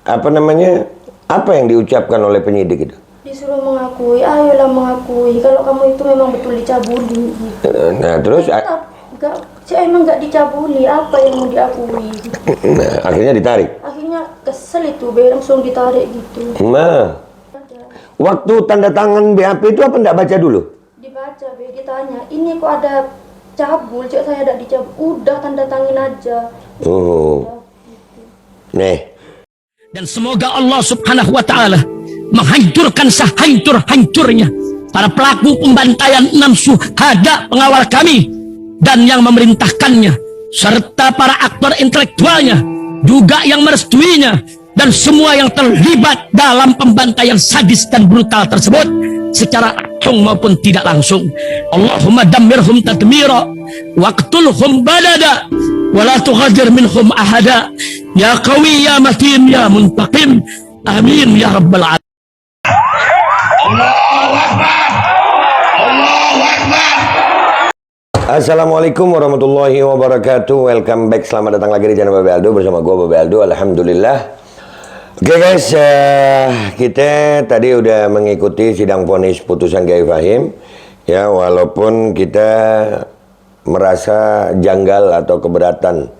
apa namanya, apa yang diucapkan oleh penyidik itu? Disuruh mengakui, ayolah mengakui kalau kamu itu memang betul dicabuli gitu. Nah terus saya emang nggak dicabuli, apa yang mau diakui gitu. nah, akhirnya ditarik. Akhirnya kesel itu, Be, langsung ditarik gitu. Nah, waktu tanda tangan BAP itu apa enggak baca dulu? Dibaca, Be, ditanya, ini kok ada cabul, cek saya ada dicabul. Udah tanda tangin aja. Oh. Nih. Dan semoga Allah subhanahu wa ta'ala menghancurkan sehancur-hancurnya para pelaku pembantaian 6 syuhada pengawal kami dan yang memerintahkannya, serta para aktor intelektualnya juga yang merestuinya, dan semua yang terlibat dalam pembantaian sadis dan brutal tersebut secara langsung maupun tidak langsung. Allahumma dammirhum tadmira waqtulhum balada wala tughadir minhum ahada ya qawi ya matin ya muntaqim amin ya rabbal alamin. Allahu Akbar. Allahu Akbar. Assalamualaikum warahmatullahi wabarakatuh. Welcome back, selamat datang lagi di channel Babe Aldo bersama gue Babe Aldo. Alhamdulillah. Oke guys, kita tadi udah mengikuti sidang vonis putusan Kiai Fahim. Ya, walaupun kita merasa janggal atau keberatan.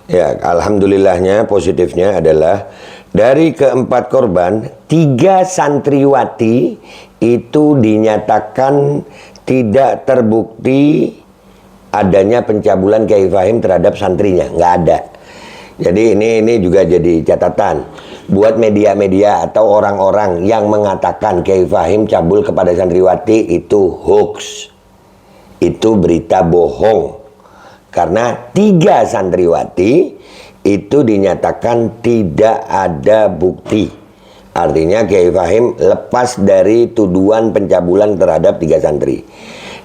Ya, alhamdulillahnya, positifnya adalah dari keempat korban, 3 santriwati itu dinyatakan tidak terbukti adanya pencabulan Kiai Fahim terhadap santrinya, nggak ada. Jadi ini juga jadi catatan buat media-media atau orang-orang yang mengatakan Kiai Fahim cabul kepada santriwati itu hoax, itu berita bohong. Karena 3 santriwati itu dinyatakan tidak ada bukti. Artinya Kiai Fahim lepas dari tuduhan pencabulan terhadap 3 santri.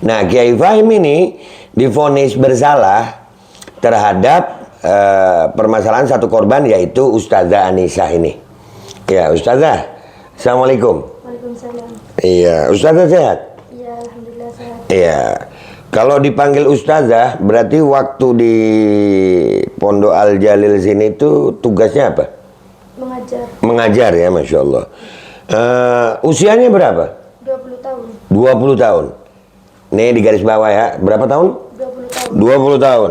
Nah, Kiai Fahim ini divonis bersalah terhadap permasalahan satu korban, yaitu Ustazah Anissa ini. Ya, Ustazah, Assalamualaikum. Waalaikumsalam. Iya, Ustazah sehat? Iya, alhamdulillah sehat. Iya. Kalau dipanggil Ustazah, berarti waktu di Pondok Al Jalil sini itu tugasnya apa? Mengajar. Mengajar ya, Masya Allah. Usianya berapa? 20 tahun. 20 tahun. Nih di garis bawah ya, berapa tahun? 20 tahun. 20 tahun.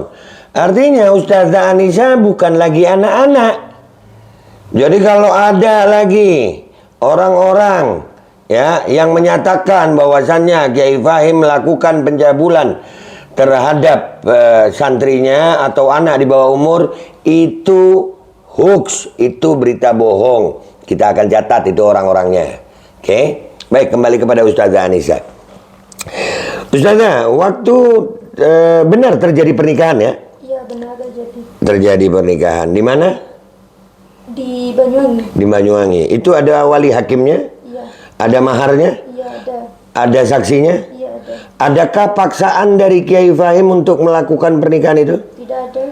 Artinya Ustazah Anissa bukan lagi anak-anak. Jadi kalau ada lagi orang-orang ya yang menyatakan bahwasannya Kiai Fahim melakukan pencabulan terhadap santrinya atau anak di bawah umur, itu hoax, itu berita bohong. Kita akan catat itu orang-orangnya. Oke? Baik, kembali kepada Ustazah Anissa. Ustazah, waktu benar terjadi pernikahan ya? Iya, benar terjadi. Terjadi pernikahan di mana? Di Banyuwangi. Di Banyuwangi. Itu ada wali hakimnya? Iya. Ada maharnya? Iya, ada. Ada saksinya? Iya, ada. Adakah paksaan dari Kiai Fahim untuk melakukan pernikahan itu? Tidak ada.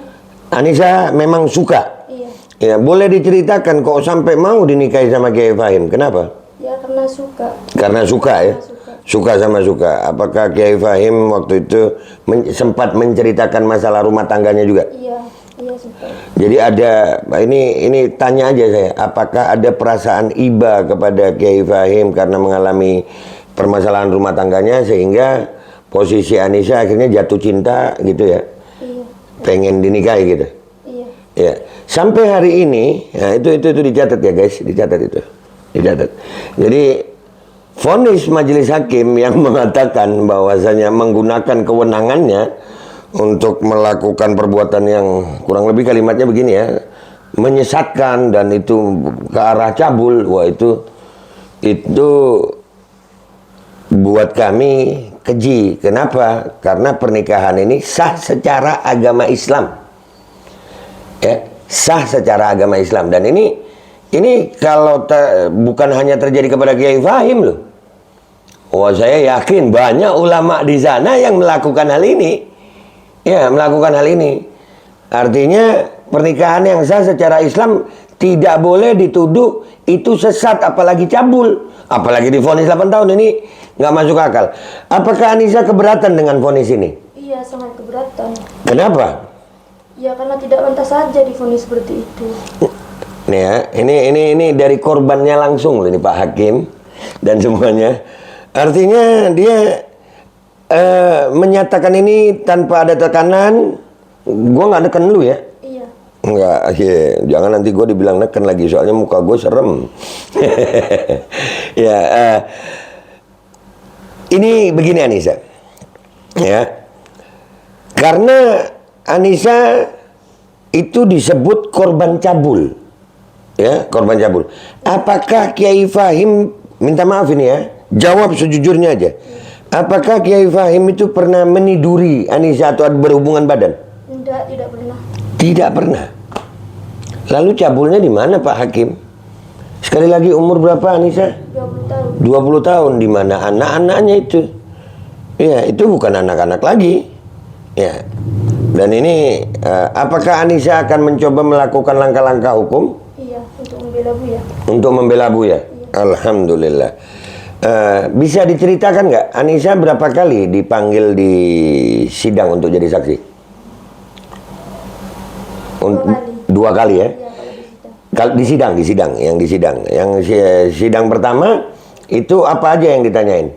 Anissa memang suka? Iya. Ya, boleh diceritakan kok sampai mau dinikahi sama Kiai Fahim? Kenapa? Ya, karena suka. Karena suka ya? Karena suka. Suka sama suka. Apakah Kiai Fahim waktu itu sempat menceritakan masalah rumah tangganya juga? Iya, iya sempat. Jadi ada, ini tanya aja saya, apakah ada perasaan iba kepada Kiai Fahim karena mengalami permasalahan rumah tangganya sehingga posisi Anissa akhirnya jatuh cinta gitu ya? Iya. Pengen dinikahi gitu? Iya. Ya. Sampai hari ini, nah itu dicatat ya guys, dicatat itu. Dicatat. Jadi vonis majelis hakim yang mengatakan bahwasanya menggunakan kewenangannya untuk melakukan perbuatan yang kurang lebih kalimatnya begini ya, menyesatkan dan itu ke arah cabul. Wah, itu buat kami keji. Kenapa? Karena pernikahan ini sah secara agama Islam. Ya, sah secara agama Islam, dan ini kalau bukan hanya terjadi kepada Kiai Fahim loh. Wah, saya yakin banyak ulama di sana yang melakukan hal ini. Ya, melakukan hal ini. Artinya pernikahan yang sah secara Islam tidak boleh dituduh itu sesat, apalagi cabul. Apalagi divonis 8 tahun, ini nggak masuk akal. Apakah Anissa keberatan dengan vonis ini? Iya, sangat keberatan. Kenapa? Ya, karena tidak pantas saja divonis seperti itu. Nih ya, ini dari korbannya langsung loh ini Pak Hakim dan semuanya. Artinya dia menyatakan ini tanpa ada tekanan. Gua nggak neken lu ya? Iya. Enggak, jangan nanti gue dibilang neken lagi soalnya muka gue serem. Ya, ini begini Anissa, ya, karena Anissa itu disebut korban cabul, ya, korban cabul. Apakah Kiai Fahim, minta maaf ini ya, jawab sejujurnya aja. Apakah Kiai Fahim itu pernah meniduri Anissa atau berhubungan badan? Tidak pernah. Tidak pernah. Lalu cabulnya di mana Pak Hakim? Sekali lagi umur berapa Anissa? 20 tahun. 20 tahun. Di mana anak-anaknya itu? Ya, itu bukan anak-anak lagi. Ya. Dan ini apakah Anissa akan mencoba melakukan langkah-langkah hukum? Iya, untuk membela Buya. Untuk membela Buya? Iya. Alhamdulillah. Bisa diceritakan nggak Anissa berapa kali dipanggil di sidang untuk jadi saksi? 2 kali ya? Iya, Di sidang. Yang sidang pertama itu apa aja yang ditanyain?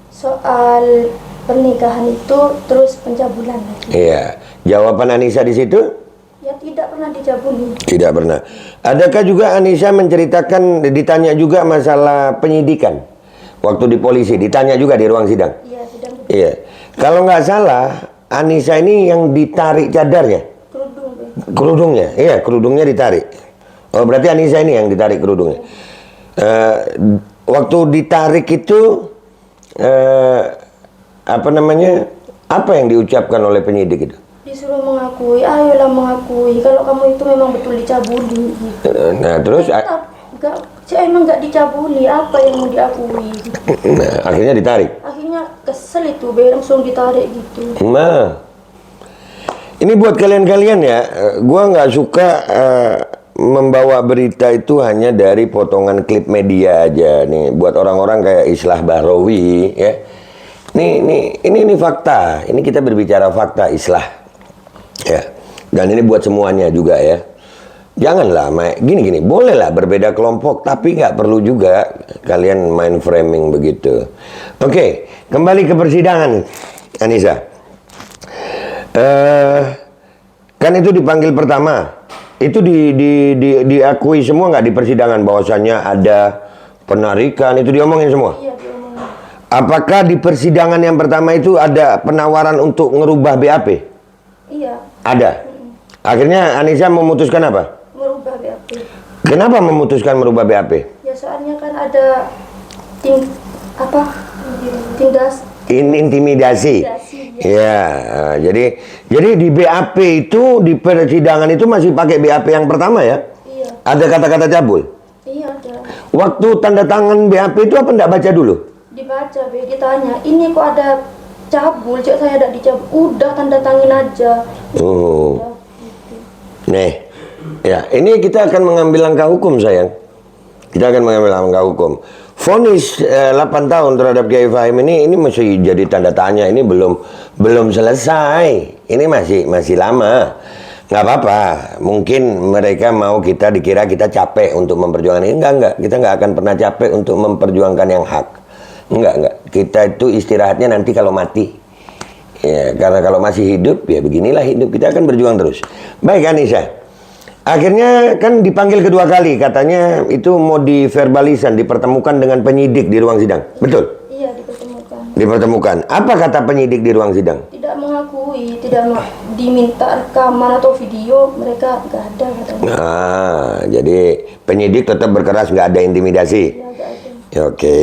Soal pernikahan itu terus pencabulan lagi. Iya. Jawaban Anissa di situ? Ya tidak pernah dicabuli. Tidak pernah. Adakah juga Anissa menceritakan, ditanya juga masalah penyidikan? Waktu di polisi, ditanya juga di ruang sidang? Iya, sidang Iya. Kalau nggak salah, Anissa ini yang ditarik cadarnya? kerudung. Kerudungnya? Iya, kerudungnya ditarik. Oh, berarti Anissa ini yang ditarik kerudungnya. Waktu ditarik itu, apa namanya, apa yang diucapkan oleh penyidik itu? Disuruh mengakui, ayolah mengakui kalau kamu itu memang betul dicabuli gitu. Nah, terus Saya emang nggak dicabuli, apa yang mau diakui gitu. nah, akhirnya ditarik. Akhirnya kesel itu, langsung ditarik gitu. Nah, ini buat kalian-kalian ya, gua nggak suka membawa berita itu hanya dari potongan klip media aja nih. Buat orang-orang kayak Islah Bahrawi ya. Ini fakta. Ini kita berbicara fakta Islah. Ya. Dan ini buat semuanya juga ya. Janganlah gini, bolehlah berbeda kelompok, tapi nggak perlu juga kalian main framing begitu. Oke, kembali ke persidangan, Anissa. Kan itu dipanggil pertama, itu diakui semua nggak di persidangan bahwasannya ada penarikan, itu diomongin semua. Iya, diomongin. Apakah di persidangan yang pertama itu ada penawaran untuk ngerubah BAP? Iya, Ada. Akhirnya Anissa memutuskan apa? merubah BAP. Kenapa memutuskan merubah BAP? Ya soalnya kan ada tindas Intimidasi. Ya, jadi di BAP itu di persidangan itu masih pakai BAP yang pertama ya? Iya. Ada kata-kata cabul. Iya ada. Waktu tanda tangan BAP itu apa enggak baca dulu? Dibaca, ditanya, ini kok ada cabul, cek saya ada dicabul. Udah tanda tangin aja. Oh. Udah, gitu. Nih, ya ini kita akan mengambil langkah hukum sayang. Kita akan mengambil langkah hukum. Vonis 8 tahun terhadap Kiai Fahim ini masih jadi tanda tanya. Ini belum selesai. Ini masih lama. Nggak apa-apa. Mungkin mereka mau dikira kita capek untuk memperjuangkan ini. Enggak. Kita nggak akan pernah capek untuk memperjuangkan yang hak. Enggak. Kita itu istirahatnya nanti kalau mati. Ya, karena kalau masih hidup, ya beginilah hidup. Kita akan berjuang terus. Baik Anissa. Akhirnya kan dipanggil kedua kali. Katanya itu mau diverbalisan, dipertemukan dengan penyidik di ruang sidang. Betul? Iya, dipertemukan. Dipertemukan. Apa kata penyidik di ruang sidang? Tidak mengakui, tidak diminta rekaman atau video, mereka nggak ada katanya. Nah, jadi penyidik tetap berkeras nggak ada intimidasi. Ya, nggak ada. Oke.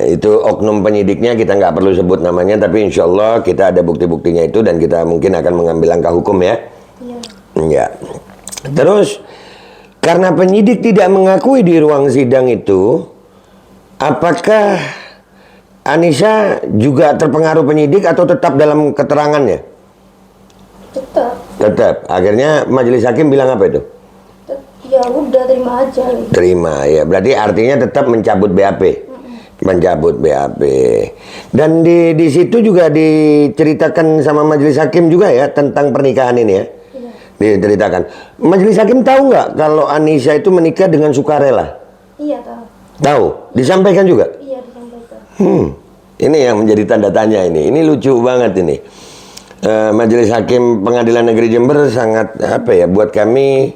Itu oknum penyidiknya kita nggak perlu sebut namanya, tapi insya Allah kita ada bukti-buktinya itu dan kita mungkin akan mengambil langkah hukum ya. Iya. Ya. Terus karena penyidik tidak mengakui di ruang sidang itu, apakah Anissa juga terpengaruh penyidik atau tetap dalam keterangannya? Tetap. Tetap. Akhirnya majelis hakim bilang apa itu? Ya udah terima aja. Gitu. Terima ya. Berarti artinya tetap mencabut BAP. Mencabut BAP. Dan di situ juga diceritakan sama majelis hakim juga ya tentang pernikahan ini ya. Iya. diceritakan. Majelis hakim tahu nggak kalau Anissa itu menikah dengan sukarela? Iya tahu. Tahu? Disampaikan juga? Iya disampaikan. Ini yang menjadi tanda tanya ini. Ini lucu banget ini. Majelis Hakim Pengadilan Negeri Jember sangat apa ya buat kami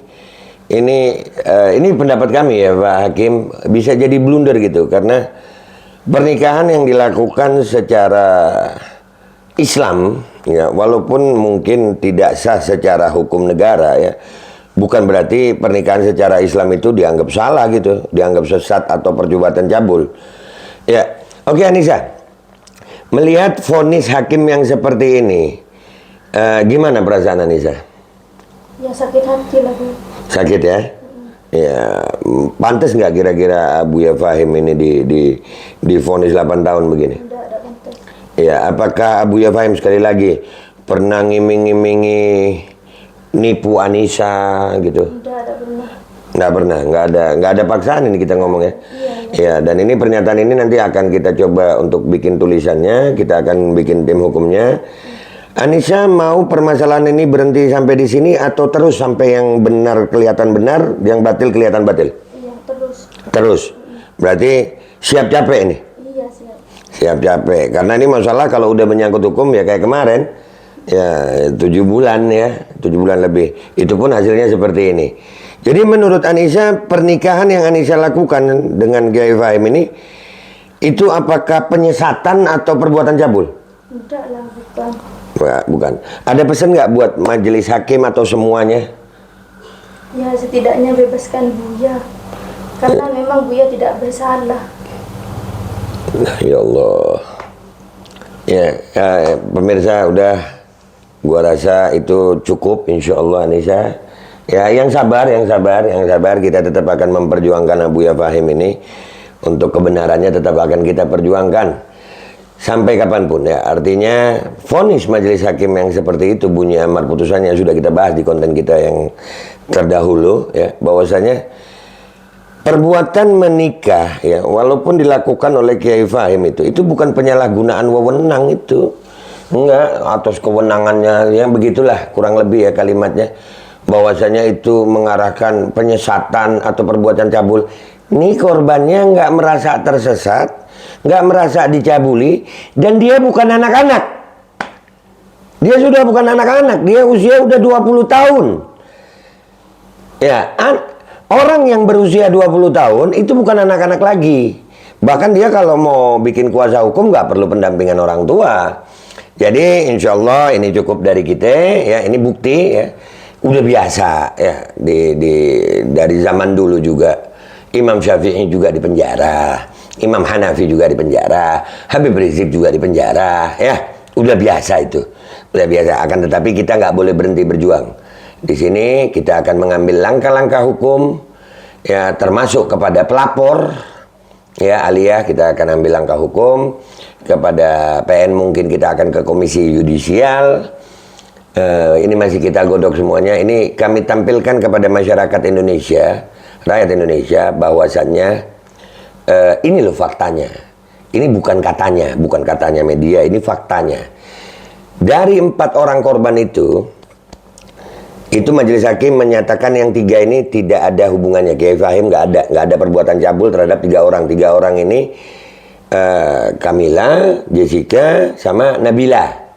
ini pendapat kami ya Pak Hakim, bisa jadi blunder gitu karena pernikahan yang dilakukan secara Islam ya walaupun mungkin tidak sah secara hukum negara ya, bukan berarti pernikahan secara Islam itu dianggap salah gitu, dianggap sesat atau perbuatan cabul. Ya, oke Anissa. Melihat vonis hakim yang seperti ini, gimana perasaan Anissa? Ya sakit hati lah Bu. Sakit ya? Ya, pantas nggak kira-kira Buya Fahim ini di vonis 8 tahun begini? Tidak pantas. Ya, apakah Buya Fahim sekali lagi pernah ngiming-ngimingi nipu Anissa gitu? Tidak pernah. Nggak ada paksaan ini kita ngomong ya. Ya, dan ini pernyataan ini nanti akan kita coba untuk bikin tulisannya, kita akan bikin tim hukumnya. Anissa mau permasalahan ini berhenti sampai di sini atau terus sampai yang benar kelihatan benar, yang batil kelihatan batil? Iya terus. Terus. Berarti siap capek ini? Iya siap. Siap capek. Karena ini masalah kalau udah menyangkut hukum ya kayak kemarin. Ya 7 bulan ya, 7 bulan lebih. Itu pun hasilnya seperti ini. Jadi menurut Anissa, pernikahan yang Anissa lakukan dengan Kiai Fahim ini, itu apakah penyesatan atau perbuatan cabul? Tidak lah, bukan. Bukan. Ada pesan nggak buat majelis hakim atau semuanya? Ya setidaknya bebaskan Buya. Karena memang Buya tidak bersalah. Ya Allah. Ya, pemirsa udah, gua rasa itu cukup insya Allah Anissa. Ya, yang sabar. Kita tetap akan memperjuangkan Buya Fahim ini. Untuk kebenarannya tetap akan kita perjuangkan. Sampai kapanpun ya. Artinya, vonis majelis hakim yang seperti itu, bunyi amar putusannya sudah kita bahas di konten kita yang terdahulu. Ya, bahwasanya perbuatan menikah, ya, walaupun dilakukan oleh Kiai Fahim itu bukan penyalahgunaan wewenang itu. Enggak, atas kewenangannya, yang begitulah kurang lebih ya kalimatnya. Bahwasanya itu mengarahkan penyesatan atau perbuatan cabul. Ini korbannya nggak merasa tersesat, nggak merasa dicabuli, dan dia bukan anak-anak. Dia sudah bukan anak-anak, dia usia udah 20 tahun. Ya, orang yang berusia 20 tahun itu bukan anak-anak lagi. Bahkan dia kalau mau bikin kuasa hukum nggak perlu pendampingan orang tua. Jadi insya Allah ini cukup dari kita, ya ini bukti ya. Udah biasa ya dari zaman dulu juga Imam Syafi'i juga di penjara, Imam Hanafi juga di penjara, Habib Rizik juga di penjara ya, udah biasa itu, udah biasa. Akan tetapi kita nggak boleh berhenti berjuang. Di sini kita akan mengambil langkah-langkah hukum ya, termasuk kepada pelapor ya, aliyah kita akan ambil langkah hukum kepada PN, mungkin kita akan ke Komisi Yudisial. Ini masih kita godok semuanya. Ini kami tampilkan kepada masyarakat Indonesia, rakyat Indonesia, bahwasannya ini loh faktanya. Ini bukan katanya media, ini faktanya. Dari 4 orang korban itu majelis hakim menyatakan yang 3 ini tidak ada hubungannya. Kiai Fahim nggak ada perbuatan cabul terhadap 3 orang. 3 orang ini Kamila, Jessica, sama Nabila.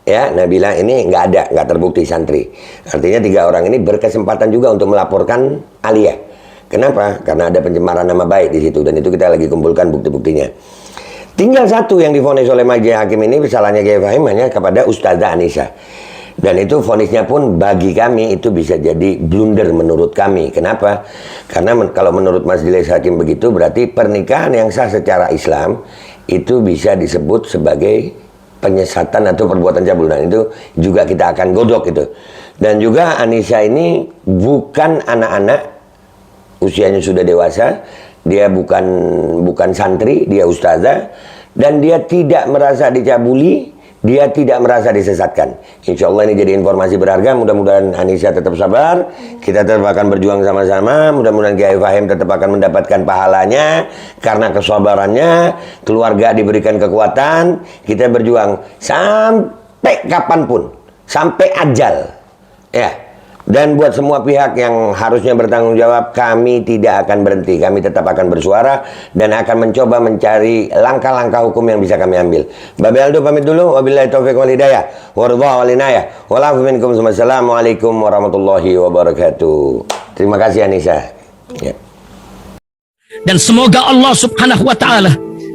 Ya, Nabila ini nggak terbukti santri. Artinya 3 orang ini berkesempatan juga untuk melaporkan aliyah. Kenapa? Karena ada pencemaran nama baik di situ, dan itu kita lagi kumpulkan bukti-buktinya. Tinggal 1 yang divonis oleh majelis hakim ini, kesalahannya Kiai Fahim hanya kepada Ustazah Anissa. Dan itu vonisnya pun bagi kami itu bisa jadi blunder menurut kami. Kenapa? Karena kalau menurut majelis hakim begitu, berarti pernikahan yang sah secara Islam itu bisa disebut sebagai penyesatan atau perbuatan cabul. Nah, itu juga kita akan godok itu. Dan juga Anissa ini bukan anak-anak, usianya sudah dewasa, dia bukan santri, dia ustazah, dan dia tidak merasa dicabuli, dia tidak merasa disesatkan. Insya Allah ini jadi informasi berharga. Mudah-mudahan Anissa tetap sabar. Kita tetap akan berjuang sama-sama. Mudah-mudahan Kiai Fahim tetap akan mendapatkan pahalanya karena kesabarannya. Keluarga diberikan kekuatan. Kita berjuang sampai kapanpun, sampai ajal. Ya, Dan buat semua pihak yang harusnya bertanggung jawab, kami tidak akan berhenti. Kami tetap akan bersuara dan akan mencoba mencari langkah-langkah hukum yang bisa kami ambil. Babe Aldo pamit dulu. Wabillahi taufiq wal hidayah. Waridha wal inayah. Walafu minkum. Wassalamualaikum warahmatullahi wabarakatuh. Terima kasih Anissa. Ya. Dan semoga Allah subhanahu wa ta'ala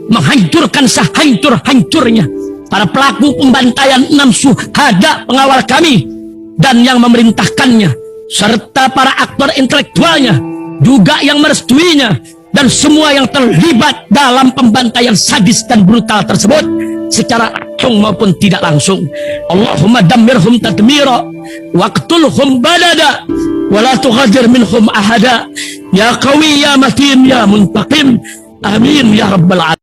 menghancurkan sehancur-hancurnya para pelaku pembantaian 6 syuhada pengawal kami dan yang memerintahkannya, serta para aktor intelektualnya, juga yang merestuinya, dan semua yang terlibat dalam pembantaian sadis dan brutal tersebut, secara langsung maupun tidak langsung. Allahumma dammirhum tadmira, waqtulhum badada, wa la tughadir minhum ahada, ya qawi ya matin ya muntaqim, amin ya rabbal alamin.